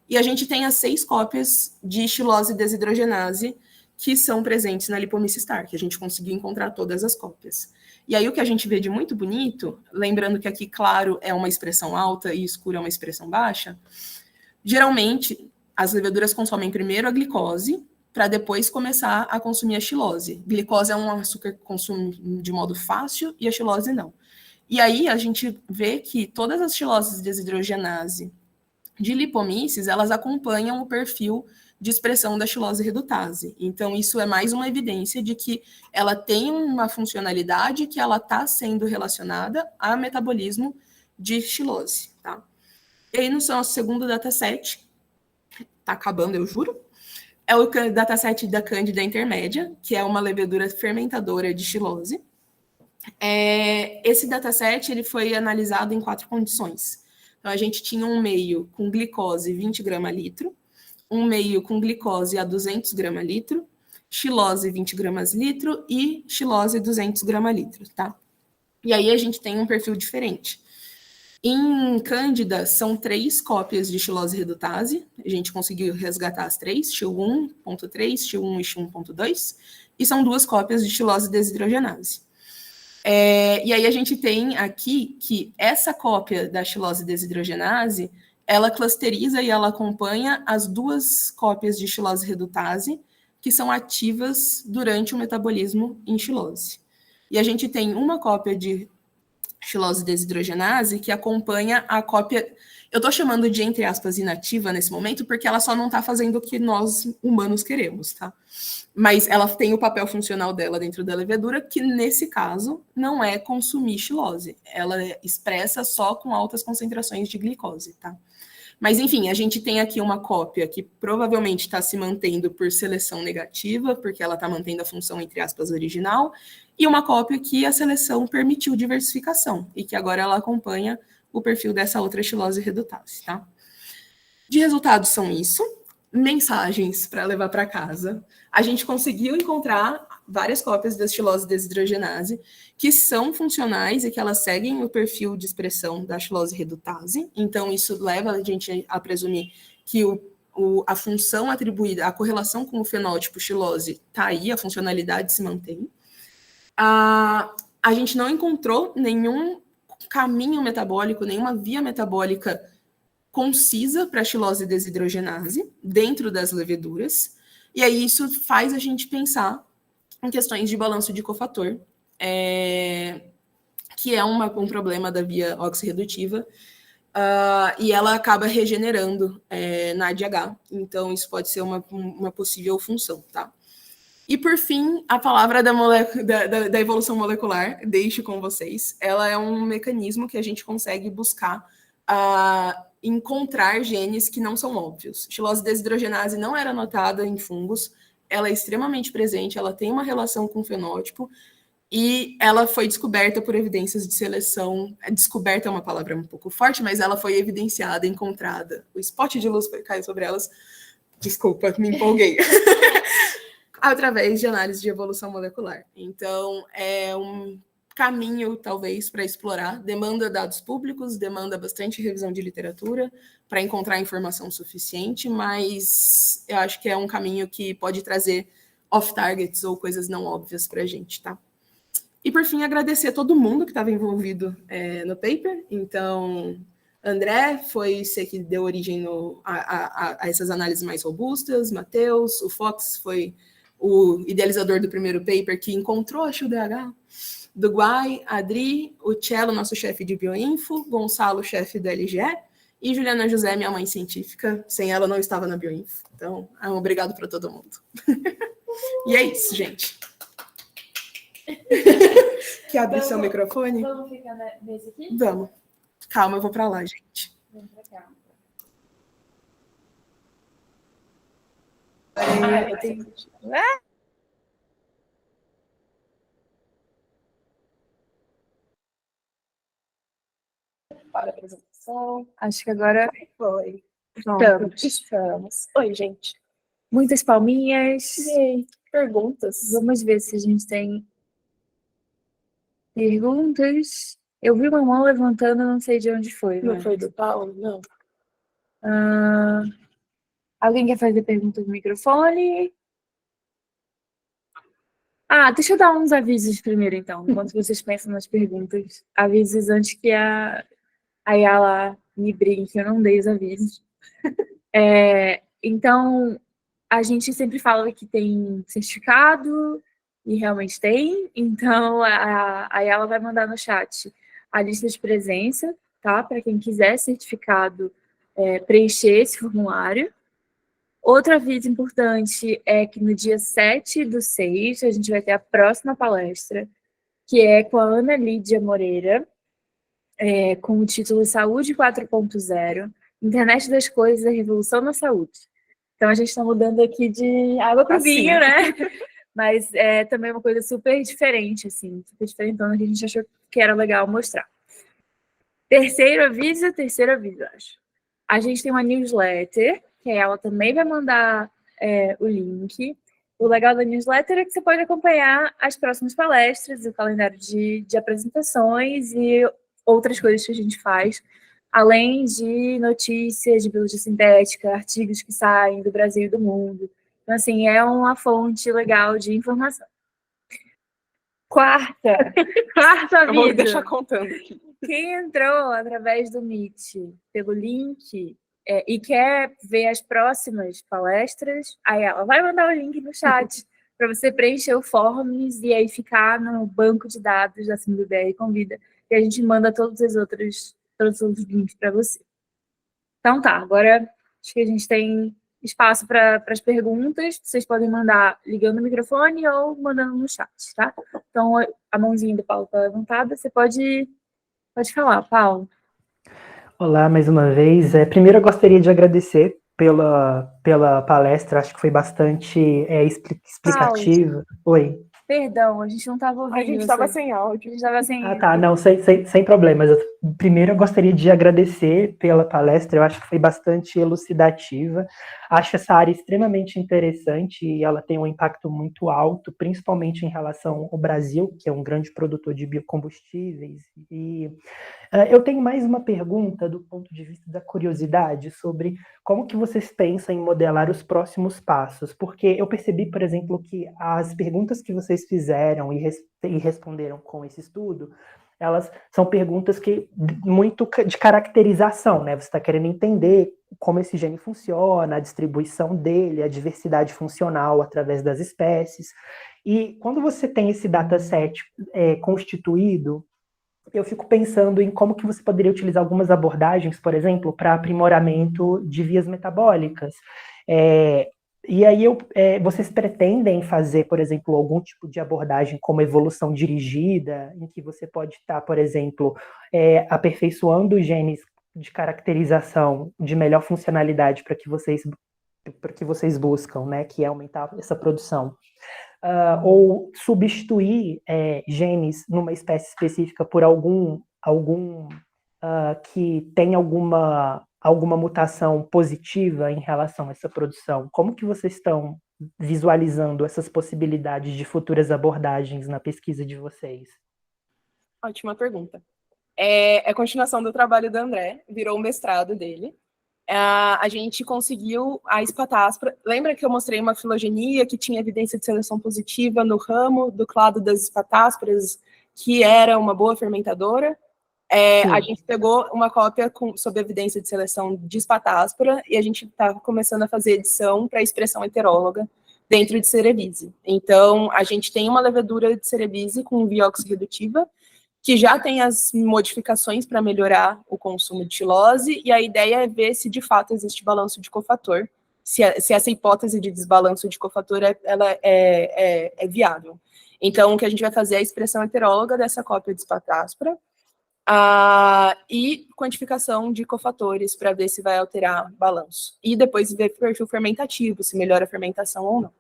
E a gente tem as 6 cópias de xilose desidrogenase que são presentes na lipomíceis TAR, que a gente conseguiu encontrar todas as cópias. E aí, o que a gente vê de muito bonito, lembrando que aqui claro é uma expressão alta e escuro é uma expressão baixa, geralmente as leveduras consomem primeiro a glicose para depois começar a consumir a xilose. Glicose é um açúcar que consome de modo fácil e a xilose não. E aí a gente vê que todas as xiloses desidrogenase de lipomíceis, elas acompanham o perfil de expressão da xilose redutase. Então, isso é mais uma evidência de que ela tem uma funcionalidade que ela está sendo relacionada a metabolismo de xilose, tá? E aí, no nosso segundo dataset, tá acabando, eu juro, é o dataset da Cândida intermédia, que é uma levedura fermentadora de xilose. Esse dataset ele foi analisado em 4 condições. Então, a gente tinha um meio com glicose 20 grama litro, um meio com glicose a 200 grama litro, xilose 20 gramas litro e xilose 200 grama litro, tá? E aí a gente tem um perfil diferente. Em Cândida, são 3 cópias de xilose redutase. A gente conseguiu resgatar as 3, XIL1.3, XIL1 e XIL1.2. E são 2 cópias de xilose desidrogenase. E aí a gente tem aqui que essa cópia da xilose desidrogenase, ela clusteriza e ela acompanha as 2 cópias de xilose redutase que são ativas durante o metabolismo em xilose. E a gente tem uma cópia de xilose desidrogenase, que acompanha a cópia, eu estou chamando de, entre aspas, inativa nesse momento, porque ela só não está fazendo o que nós humanos queremos, tá? Mas ela tem o papel funcional dela dentro da levedura, que nesse caso não é consumir xilose, ela é expressa só com altas concentrações de glicose, tá? Mas, enfim, a gente tem aqui uma cópia que provavelmente está se mantendo por seleção negativa, porque ela está mantendo a função, entre aspas, original, e uma cópia que a seleção permitiu diversificação, e que agora ela acompanha o perfil dessa outra xilose redutase, tá? De resultados são isso. Mensagens para levar para casa. A gente conseguiu encontrar várias cópias da xilose desidrogenase que são funcionais e que elas seguem o perfil de expressão da xilose redutase. Então, isso leva a gente a presumir que a função atribuída, a correlação com o fenótipo xilose está aí, a funcionalidade se mantém. A gente não encontrou nenhum caminho metabólico, nenhuma via metabólica concisa para a xilose desidrogenase dentro das leveduras. E aí isso faz a gente pensar em questões de balanço de cofator, que é um problema da via oxirredutiva, e ela acaba regenerando na ADH. Então, isso pode ser uma possível função, tá? E, por fim, a palavra da evolução molecular, deixo com vocês. Ela é um mecanismo que a gente consegue buscar encontrar genes que não são óbvios. Xilose desidrogenase não era notada em fungos, ela é extremamente presente, ela tem uma relação com o fenótipo, e ela foi descoberta por evidências de seleção. Descoberta é uma palavra um pouco forte, mas ela foi evidenciada, encontrada. O spot de luz caiu sobre elas. Desculpa, me empolguei. Através de análise de evolução molecular. Então, é um caminho, talvez, para explorar. Demanda dados públicos, demanda bastante revisão de literatura para encontrar informação suficiente, mas eu acho que é um caminho que pode trazer off-targets ou coisas não óbvias para a gente, tá? E, por fim, agradecer a todo mundo que estava envolvido no paper. Então, André foi você que deu origem a essas análises mais robustas, Matheus, o Fox foi o idealizador do primeiro paper que encontrou a XUDH, do Guai, Adri, o Cello, nosso chefe de Bioinfo, Gonçalo, chefe da LGE, e Juliana José, minha mãe científica. Sem ela, não estava na Bioinfo. Então, um obrigado para todo mundo. E é isso, gente. Quer abrir seu microfone? Vamos ficar nesse aqui? Vamos. Calma, eu vou para lá, gente. Vamos pra cá. Eu tenho... Para a apresentação. Acho que agora Foi. estamos. Oi, gente. Muitas palminhas. E aí, perguntas? Vamos ver se a gente tem perguntas. Eu vi uma mão levantando, não sei de onde foi. Não Né? foi do Paulo? Não. Alguém quer fazer pergunta no microfone? Deixa eu dar uns avisos primeiro, então, enquanto vocês pensam nas perguntas. Avisos antes que a Yala me brigue, que eu não dei os avisos. Então, a gente sempre fala que tem certificado, e realmente tem. Então, a Yala vai mandar no chat a lista de presença, tá? Para quem quiser certificado, preencher esse formulário. Outro aviso importante é que no dia 7/6, a gente vai ter a próxima palestra, que é com a Ana Lídia Moreira, com o título Saúde 4.0, Internet das Coisas, a Revolução na Saúde. Então, a gente está mudando aqui de água para o vinho, né? Mas é também uma coisa super diferente, assim, super diferentona, que a gente achou que era legal mostrar. Terceiro aviso, acho. A gente tem uma newsletter, que ela também vai mandar o link. O legal da newsletter é que você pode acompanhar as próximas palestras, o calendário de apresentações e outras coisas que a gente faz, além de notícias de biologia sintética, artigos que saem do Brasil e do mundo. Então, assim, é uma fonte legal de informação. Quarto aviso. Eu vou deixar contando aqui. Quem entrou através do Meet pelo link e quer ver as próximas palestras, aí ela vai mandar o link no chat para você preencher o forms e aí ficar no banco de dados da SimBR Convida, e a gente manda todos os outros links para você. Então tá, agora acho que a gente tem espaço para as perguntas. Vocês podem mandar ligando o microfone ou mandando no chat, tá? Então, a mãozinha do Paulo está levantada, você pode falar, Paulo. Olá, mais uma vez. Primeiro, eu gostaria de agradecer pela palestra, acho que foi bastante explicativa. Oi. Perdão, a gente não estava ouvindo. A gente estava sem áudio. A gente estava sem... Tá, não, sem problemas. Primeiro, eu gostaria de agradecer pela palestra, eu acho que foi bastante elucidativa. Acho essa área extremamente interessante e ela tem um impacto muito alto, principalmente em relação ao Brasil, que é um grande produtor de biocombustíveis. E eu tenho mais uma pergunta do ponto de vista da curiosidade sobre como que vocês pensam em modelar os próximos passos, porque eu percebi, por exemplo, que as perguntas que vocês fizeram e responderam com esse estudo, elas são perguntas que muito de caracterização, né? Você está querendo entender como esse gene funciona, a distribuição dele, a diversidade funcional através das espécies. E quando você tem esse dataset constituído, eu fico pensando em como que você poderia utilizar algumas abordagens, por exemplo, para aprimoramento de vias metabólicas. E aí vocês pretendem fazer, por exemplo, algum tipo de abordagem como evolução dirigida, em que você pode estar, por exemplo, aperfeiçoando genes de caracterização de melhor funcionalidade para que vocês buscam, né, que é aumentar essa produção. Ou substituir genes numa espécie específica por algum que tem alguma mutação positiva em relação a essa produção. Como que vocês estão visualizando essas possibilidades de futuras abordagens na pesquisa de vocês? Ótima pergunta. É a continuação do trabalho do André, virou o mestrado dele. A gente conseguiu a espataspora. Lembra que eu mostrei uma filogenia que tinha evidência de seleção positiva no ramo do clado das espatásporas, que era uma boa fermentadora? A gente pegou uma cópia sob evidência de seleção de espatáspora e a gente está começando a fazer edição para expressão heteróloga dentro de Cerevize. Então, a gente tem uma levedura de Cerevize com vioxirredutiva, que já tem as modificações para melhorar o consumo de xilose, e a ideia é ver se de fato existe balanço de cofator, se essa hipótese de desbalanço de cofator ela é viável. Então, o que a gente vai fazer é a expressão heteróloga dessa cópia de espatáspora, e quantificação de cofatores para ver se vai alterar balanço. E depois ver o perfil fermentativo, se melhora a fermentação ou não.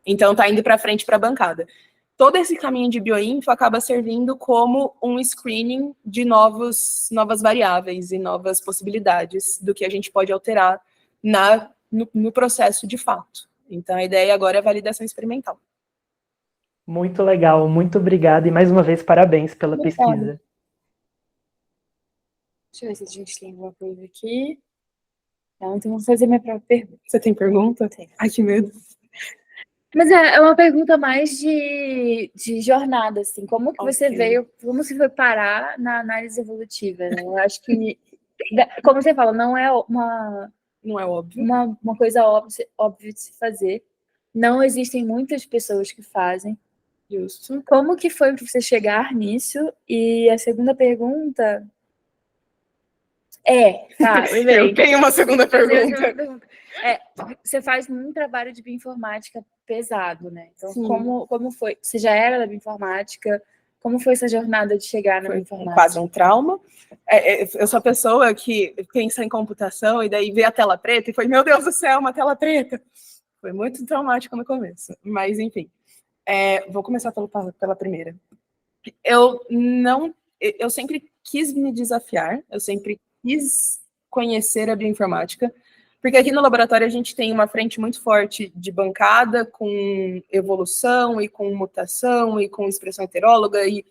Então, está indo para frente para a bancada. Todo esse caminho de bioinfo acaba servindo como um screening de novas variáveis e novas possibilidades do que a gente pode alterar no processo de fato. Então, a ideia agora é a validação experimental. Muito legal, muito obrigado e mais uma vez parabéns pela pesquisa. Deixa eu ver se a gente tem alguma coisa aqui. Não, então vou fazer minha própria pergunta. Você tem pergunta? Tem. Ai, que medo. Mas é uma pergunta mais de jornada, assim. Como que você Ok. veio, como você foi parar na análise evolutiva, né? Eu acho que, como você fala, não é Não é óbvio. uma coisa óbvia de se fazer. Não existem muitas pessoas que fazem. Justo. Como que foi para você chegar nisso? E a segunda pergunta lembrei. Eu tenho uma segunda pergunta. Você faz um trabalho de bioinformática pesado, né? Então, Sim. como foi? Você já era da bioinformática? Como foi essa jornada de chegar na Foi bioinformática? quase um trauma. Eu sou a pessoa que pensa em computação e daí vê a tela preta e foi, meu Deus do céu, uma tela preta. Foi muito traumático no começo. Mas, enfim. Vou começar pela primeira. Eu sempre quis me desafiar, eu sempre quis conhecer a bioinformática, porque aqui no laboratório a gente tem uma frente muito forte de bancada com evolução e com mutação e com expressão heteróloga e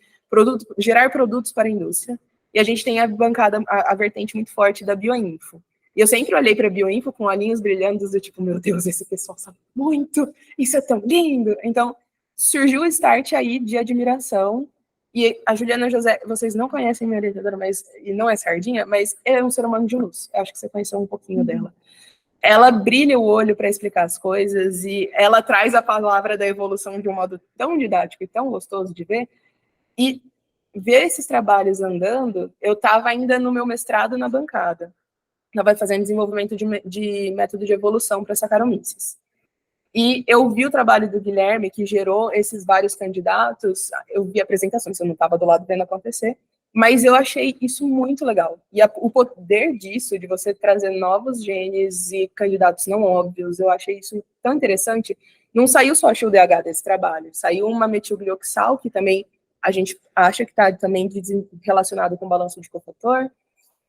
gerar produtos para a indústria. E a gente tem a bancada, a vertente muito forte da bioinfo. E eu sempre olhei para a bioinfo com olhinhos brilhantes do tipo, meu Deus, esse pessoal sabe muito, isso é tão lindo. Então, surgiu o start aí de admiração. E a Juliana José, vocês não conhecem minha orientadora, e não é sardinha, mas é um ser humano de luz. Eu acho que você conheceu um pouquinho dela. Ela brilha o olho para explicar as coisas e ela traz a palavra da evolução de um modo tão didático e tão gostoso de ver. E ver esses trabalhos andando, eu estava ainda no meu mestrado na bancada. Estava fazendo desenvolvimento de método de evolução para Saccharomyces. E eu vi o trabalho do Guilherme, que gerou esses vários candidatos, eu vi apresentações, eu não estava do lado vendo acontecer, mas eu achei isso muito legal. E o poder disso, de você trazer novos genes e candidatos não óbvios, eu achei isso tão interessante. Não saiu só a XUDH desse trabalho, saiu uma metilglioxal, que também a gente acha que está também relacionado com balanço de cofator,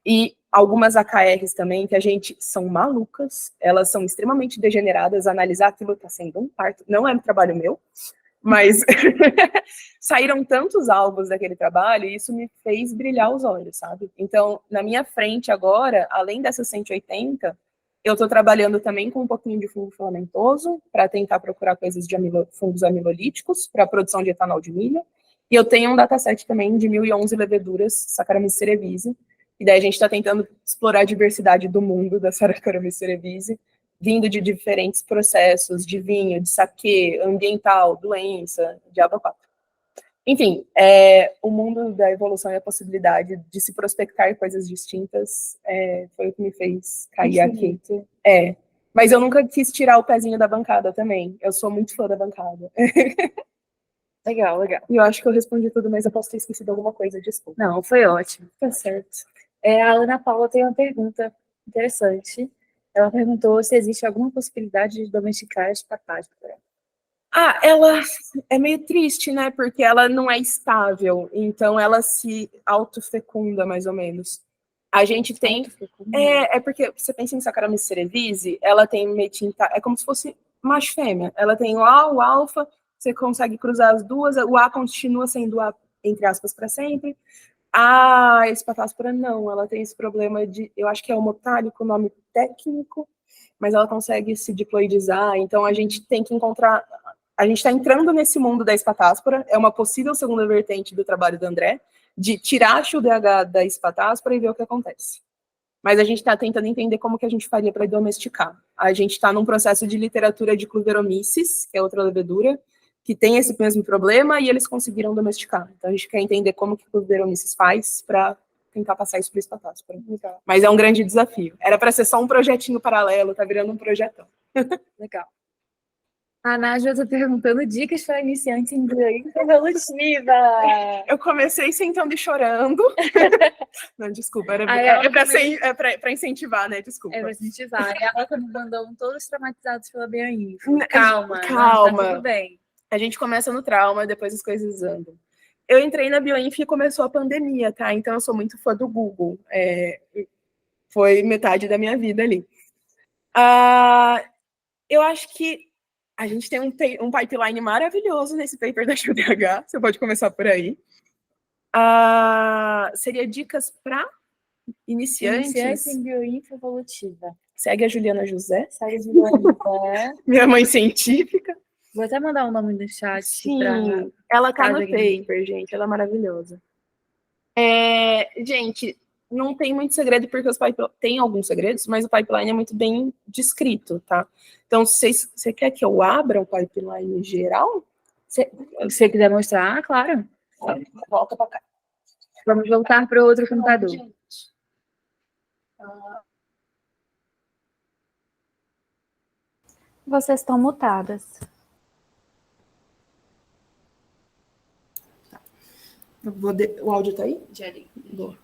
e algumas AKRs também, que a gente são malucas, elas são extremamente degeneradas, analisar aquilo está sendo um parto, não é um trabalho meu, mas saíram tantos alvos daquele trabalho e isso me fez brilhar os olhos, sabe? Então, na minha frente agora, além dessas 180, eu estou trabalhando também com um pouquinho de fungo filamentoso, para tentar procurar coisas de fungos amilolíticos, para a produção de etanol de milho, e eu tenho um dataset também de 1011 leveduras Saccharomyces cerevisiae, e daí a gente está tentando explorar a diversidade do mundo da Saccharomyces cerevisiae, vindo de diferentes processos, de vinho, de saquê, ambiental, doença, diabo 4. Enfim, o mundo da evolução e a possibilidade de se prospectar coisas distintas foi o que me fez cair aqui. Mas eu nunca quis tirar o pezinho da bancada também. Eu sou muito fã da bancada. Legal, legal. E eu acho que eu respondi tudo, mas eu posso ter esquecido alguma coisa, desculpa. Não, foi ótimo. Tá certo. A Ana Paula tem uma pergunta interessante. Ela perguntou se existe alguma possibilidade de domesticar a espatáspora. Ela é meio triste, né? Porque ela não é estável, então ela se autofecunda, mais ou menos. A gente tem... porque você pensa em Saccharomyces cerevisiae, ela tem metinta... É como se fosse macho e fêmea. Ela tem o A, o alfa, você consegue cruzar as duas, o A continua sendo A, entre aspas, para sempre. A espatáspora não, ela tem esse problema de... Eu acho que é homotálico o nome técnico, mas ela consegue se diploidizar, então a gente tem que encontrar... A gente está entrando nesse mundo da espatáspora, é uma possível segunda vertente do trabalho do André, de tirar a XUDH da espatáspora e ver o que acontece. mas a gente está tentando entender como que a gente faria para domesticar. A gente está num processo de literatura de Cluveromyces, que é outra levedura, que tem esse mesmo problema, e eles conseguiram domesticar. Então, a gente quer entender como que Cluveromyces faz para tentar passar isso para o espatáspora. Mas é um grande desafio. Era para ser só um projetinho paralelo, tá virando um projetão. Legal. A Nádia está perguntando dicas para iniciantes em bioíntese evolutiva. Eu comecei sentando e chorando. Não, desculpa, para incentivar, né? Desculpa. É para incentivar. E ela tá me mandando todos traumatizados pela bioinfo. Calma. Calma. Tá tudo bem. A gente começa no trauma, depois as coisas andam. Eu entrei na bioinfo e começou a pandemia, tá? Então eu sou muito fã do Google. Foi metade da minha vida ali. Eu acho que a gente tem um pipeline maravilhoso nesse paper da XUDH. Você pode começar por aí. Seria dicas para iniciantes. Iniciantes em bioinfo evolutiva. Segue a Juliana José. Segue a Juliana José. Minha mãe científica. Vou até mandar o nome no chat. Sim, ela tá no alguém. paper, gente. Ela é maravilhosa. Gente, não tem muito segredo, porque tem alguns segredos, mas o pipeline é muito bem descrito, tá? Então, você quer que eu abra o pipeline geral? Se você quiser mostrar, claro. Volta para cá. Vamos voltar para o outro computador. Vocês estão mutadas. O áudio tá aí? Já li. Boa.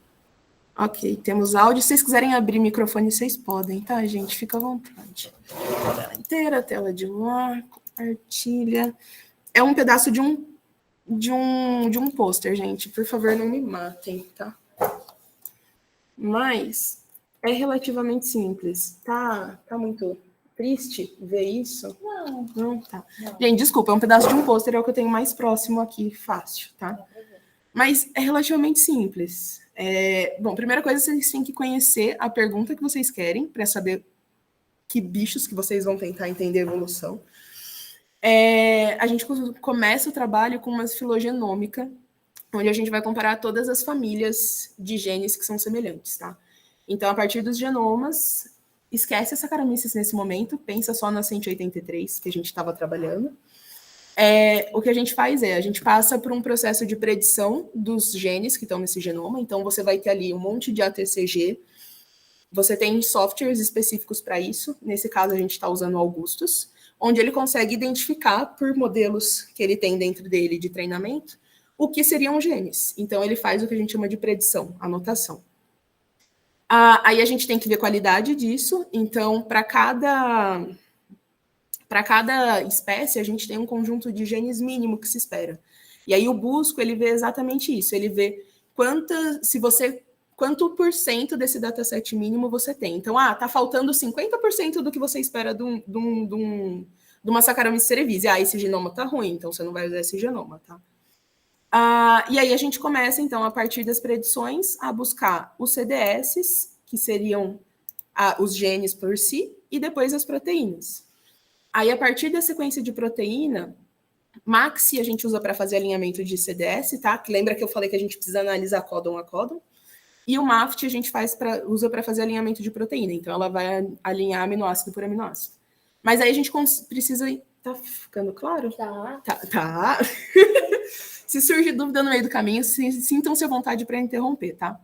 Ok, temos áudio. Se vocês quiserem abrir o microfone, vocês podem, tá, gente? Fica à vontade. Tela inteira, tela de lá, compartilha. É um pedaço de um pôster, gente. Por favor, não me matem, tá? Mas é relativamente simples. Tá muito triste ver isso? Não, tá. Não. Gente, desculpa, é um pedaço de um pôster, é o que eu tenho mais próximo aqui, fácil, tá? Mas é relativamente simples. Bom, primeira coisa, vocês têm que conhecer a pergunta que vocês querem, para saber que bichos que vocês vão tentar entender a evolução. A gente começa o trabalho com uma filogenômica, onde a gente vai comparar todas as famílias de genes que são semelhantes, tá? Então, a partir dos genomas, esquece essa Saccharomyces nesse momento, pensa só na 183 que a gente estava trabalhando. O que a gente faz a gente passa por um processo de predição dos genes que estão nesse genoma. Então, você vai ter ali um monte de ATCG. Você tem softwares específicos para isso. Nesse caso, a gente está usando o Augustus, onde ele consegue identificar, por modelos que ele tem dentro dele de treinamento, o que seriam genes. Então, ele faz o que a gente chama de predição, anotação. Aí a gente tem que ver a qualidade disso. Então, para cada espécie, a gente tem um conjunto de genes mínimo que se espera. E aí o busco, ele vê exatamente isso. Ele vê quanto por cento desse dataset mínimo você tem. Então, tá faltando 50% do que você espera de uma Saccharomyces cerevisiae. Esse genoma tá ruim, então você não vai usar esse genoma, tá? E aí a gente começa, então, a partir das predições, a buscar os CDS, que seriam os genes por si, e depois as proteínas. Aí, a partir da sequência de proteína, MAXI a gente usa para fazer alinhamento de CDS, tá? Que lembra que eu falei que a gente precisa analisar códon a códon? E o MAFT a gente usa para fazer alinhamento de proteína. Então, ela vai alinhar aminoácido por aminoácido. Mas aí a gente precisa... Tá ficando claro? Tá. Se surge dúvida no meio do caminho, sintam-se à vontade para interromper, tá?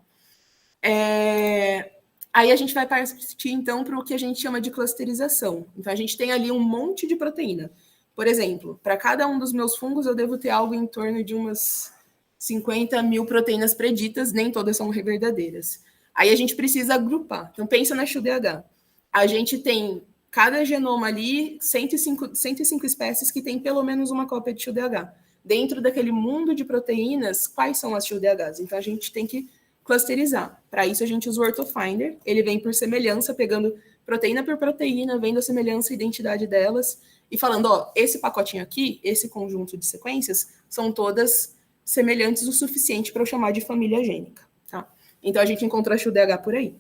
Aí a gente vai partir, então, para o que a gente chama de clusterização. Então, a gente tem ali um monte de proteína. Por exemplo, para cada um dos meus fungos, eu devo ter algo em torno de umas 50 mil proteínas preditas, nem todas são verdadeiras. Aí a gente precisa agrupar. Então, pensa na XUDH. A gente tem, cada genoma ali, 105 espécies que tem pelo menos uma cópia de XUDH. Dentro daquele mundo de proteínas, quais são as XUDHs? Então, a gente tem que clusterizar. Para isso, a gente usa o OrthoFinder. Ele vem por semelhança, pegando proteína por proteína, vendo a semelhança e identidade delas, e falando, esse pacotinho aqui, esse conjunto de sequências, são todas semelhantes o suficiente para eu chamar de família gênica. Tá? Então, a gente encontra a XUDH por aí.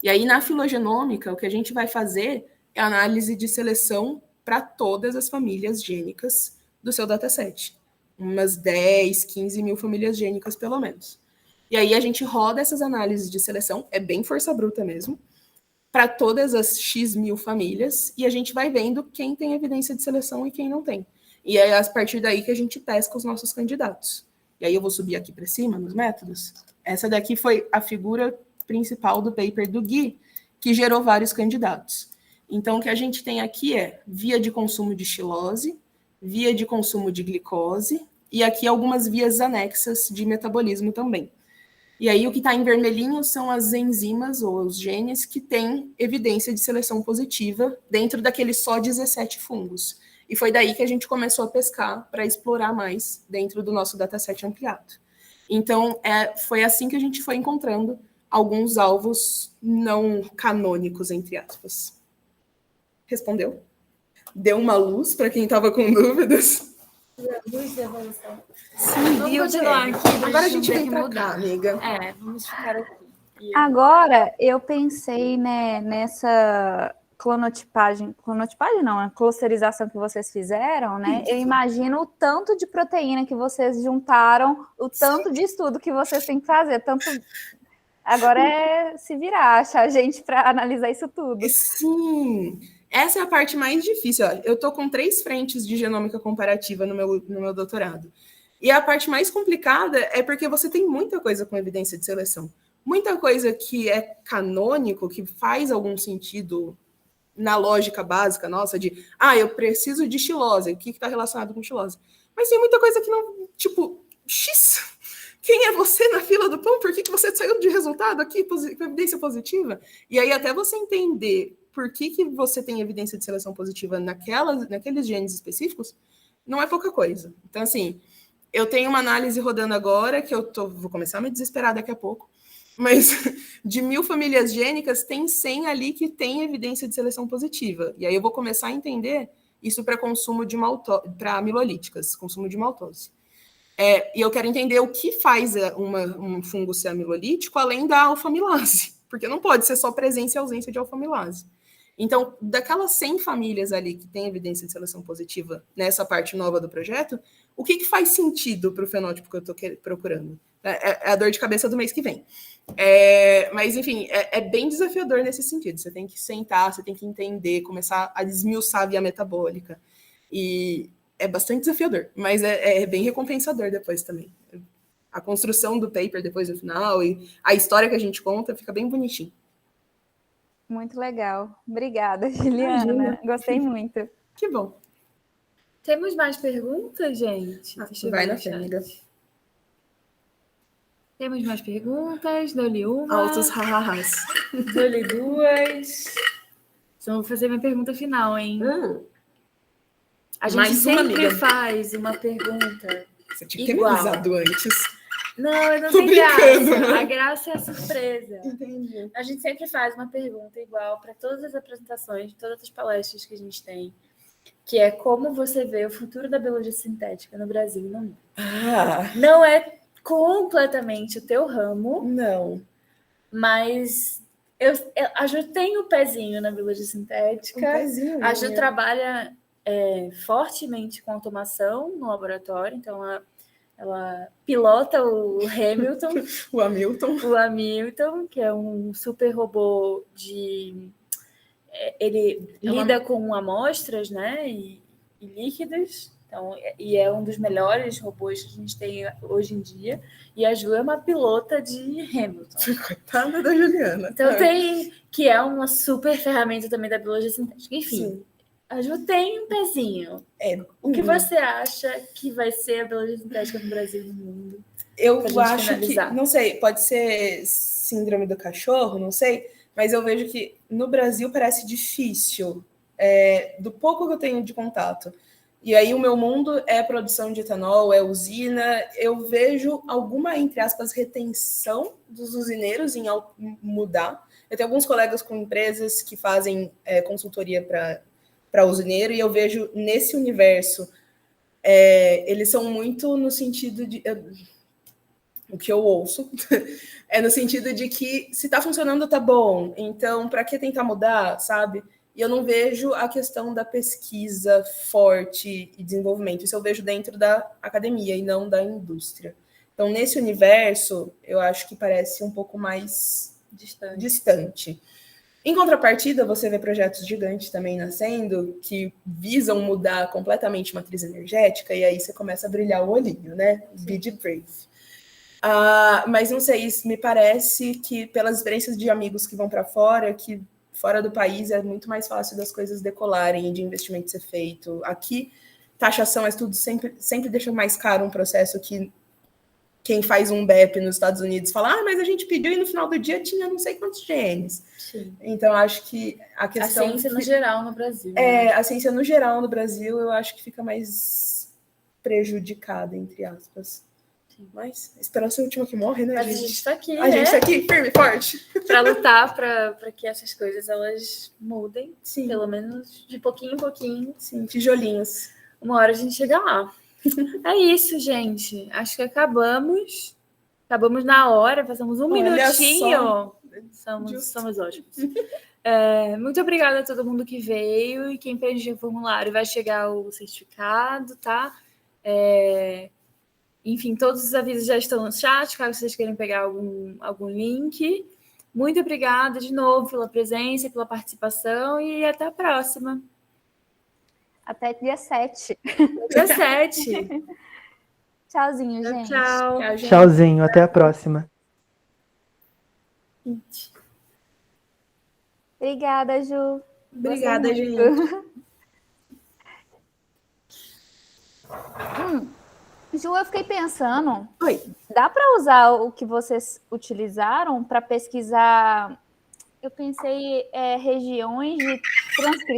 E aí, na filogenômica, o que a gente vai fazer é a análise de seleção para todas as famílias gênicas do seu dataset. Umas 10, 15 mil famílias gênicas, pelo menos. E aí a gente roda essas análises de seleção, é bem força bruta mesmo, para todas as X mil famílias, e a gente vai vendo quem tem evidência de seleção e quem não tem. E é a partir daí que a gente pesca os nossos candidatos. E aí eu vou subir aqui para cima, nos métodos. Essa daqui foi a figura principal do paper do Gui, que gerou vários candidatos. Então, o que a gente tem aqui é via de consumo de xilose, via de consumo de glicose, e aqui algumas vias anexas de metabolismo também. E aí o que está em vermelhinho são as enzimas ou os genes que têm evidência de seleção positiva dentro daqueles só 17 fungos. E foi daí que a gente começou a pescar para explorar mais dentro do nosso dataset ampliado. Então, foi assim que a gente foi encontrando alguns alvos não canônicos, entre aspas. Respondeu? Deu uma luz para quem estava com dúvidas? Luz de evolução. Sim, Vamos continuar aqui. Agora a gente tem vem que para mudar. cá, amiga. Vamos ficar aqui. Agora, eu pensei, né, nessa clonotipagem não, a clusterização que vocês fizeram, né? Isso. Eu imagino o tanto de proteína que vocês juntaram, o tanto de estudo que vocês têm que fazer, tanto... Agora é se virar, achar gente para analisar isso tudo. Sim, essa é a parte mais difícil. Ó. Eu estou com 3 frentes de genômica comparativa no meu doutorado. E a parte mais complicada é porque você tem muita coisa com evidência de seleção. Muita coisa que é canônico, que faz algum sentido na lógica básica nossa de eu preciso de xilose, o que está relacionado com xilose? Mas tem muita coisa que não, tipo, X... Quem é você na fila do pão? Por que você saiu de resultado aqui com evidência positiva? E aí, até você entender por que você tem evidência de seleção positiva naqueles genes específicos, não é pouca coisa. Então, assim, eu tenho uma análise rodando agora, que vou começar a me desesperar daqui a pouco, mas de 1000 famílias gênicas, tem 100 ali que tem evidência de seleção positiva. E aí eu vou começar a entender isso para consumo de para amilolíticas, consumo de maltose. E eu quero entender o que faz um fungo ser amilolítico além da alfamilase, porque não pode ser só presença e ausência de alfamilase. Então, daquelas 100 famílias ali que têm evidência de seleção positiva nessa parte nova do projeto, o que faz sentido para o fenótipo que eu estou procurando? É a dor de cabeça do mês que vem. Mas, enfim, é bem desafiador nesse sentido. Você tem que sentar, você tem que entender, começar a desmiuçar a via metabólica. E é bastante desafiador, mas é bem recompensador depois também. A construção do paper depois no final e a história que a gente conta fica bem bonitinho. Muito legal. Obrigada, Juliana. Imagina. Gostei muito. Que bom. Temos mais perguntas, gente? Vai na fé, amiga. Temos mais perguntas? Dou-lhe uma. Altos ha-ha-has. Dou-lhe 2. Então, vou fazer minha pergunta final, hein? A gente sempre faz uma pergunta. Você tinha que ter me avisado antes. Não, eu não tenho graça. A graça é a surpresa. Entendi. A gente sempre faz uma pergunta igual para todas as apresentações, todas as palestras que a gente tem, que é como você vê o futuro da biologia sintética no Brasil e no mundo. Não é completamente o teu ramo. Não. Mas a Ju tem um pezinho na biologia sintética. A Ju trabalha fortemente com automação no laboratório, então ela pilota o Hamilton. O Hamilton, que é um super robô ele lida com amostras, né, e líquidos. Então, e é um dos melhores robôs que a gente tem hoje em dia. E a Ju é uma pilota de Hamilton. Coitada da Juliana. Então que é uma super ferramenta também da biologia sintética. Enfim, sim. A Ju tem um pezinho. O que você acha que vai ser a biologia sintética no Brasil e no mundo? Eu acho finalizar? Que, não sei, pode ser síndrome do cachorro, não sei, mas eu vejo que no Brasil parece difícil, do pouco que eu tenho de contato. E aí o meu mundo é produção de etanol, é usina. Eu vejo alguma, entre aspas, retenção dos usineiros em mudar. Eu tenho alguns colegas com empresas que fazem consultoria para usineiro, e eu vejo nesse universo, eles são muito no sentido de... o que eu ouço é no sentido de que se está funcionando, tá bom. Então, para que tentar mudar, sabe? E eu não vejo a questão da pesquisa forte e desenvolvimento. Isso eu vejo dentro da academia e não da indústria. Então, nesse universo, eu acho que parece um pouco mais distante. Em contrapartida, você vê projetos gigantes também nascendo que visam mudar completamente a matriz energética, e aí você começa a brilhar o olhinho, né? Be the brave. Mas não sei, isso me parece que, pelas experiências de amigos que vão para fora, que fora do país é muito mais fácil das coisas decolarem e de investimento ser feito. Aqui, taxação é tudo, sempre deixa mais caro um processo que quem faz um BEP nos Estados Unidos fala, mas a gente pediu e no final do dia tinha não sei quantos genes. Sim. Então, acho que a questão... A ciência no geral no Brasil. A ciência no geral no Brasil, eu acho que fica mais prejudicada, entre aspas. Sim. Mas a esperança é a última que morre, né, Mas gente? a gente está aqui, A gente está aqui, firme, forte. Para lutar para que essas coisas elas mudem. Sim. Pelo menos de pouquinho em pouquinho. Sim, tijolinhos. Uma hora a gente chega lá. É isso, gente. Acho que acabamos. Acabamos na hora, passamos um minutinho. Somos ótimos. Muito obrigada a todo mundo que veio e quem preencheu o formulário. Vai chegar o certificado, tá? Enfim, todos os avisos já estão no chat, caso vocês queiram pegar algum link. Muito obrigada de novo pela presença, pela participação e até a próxima. Até dia 7. Dia 7. Tchauzinho, gente. Tchau. Gente. Tchauzinho, até a próxima. Obrigada, Ju. Obrigada, Gostei gente. muito. Ju, eu fiquei pensando. Oi. Dá para usar o que vocês utilizaram para pesquisar? Eu pensei regiões de transcrição.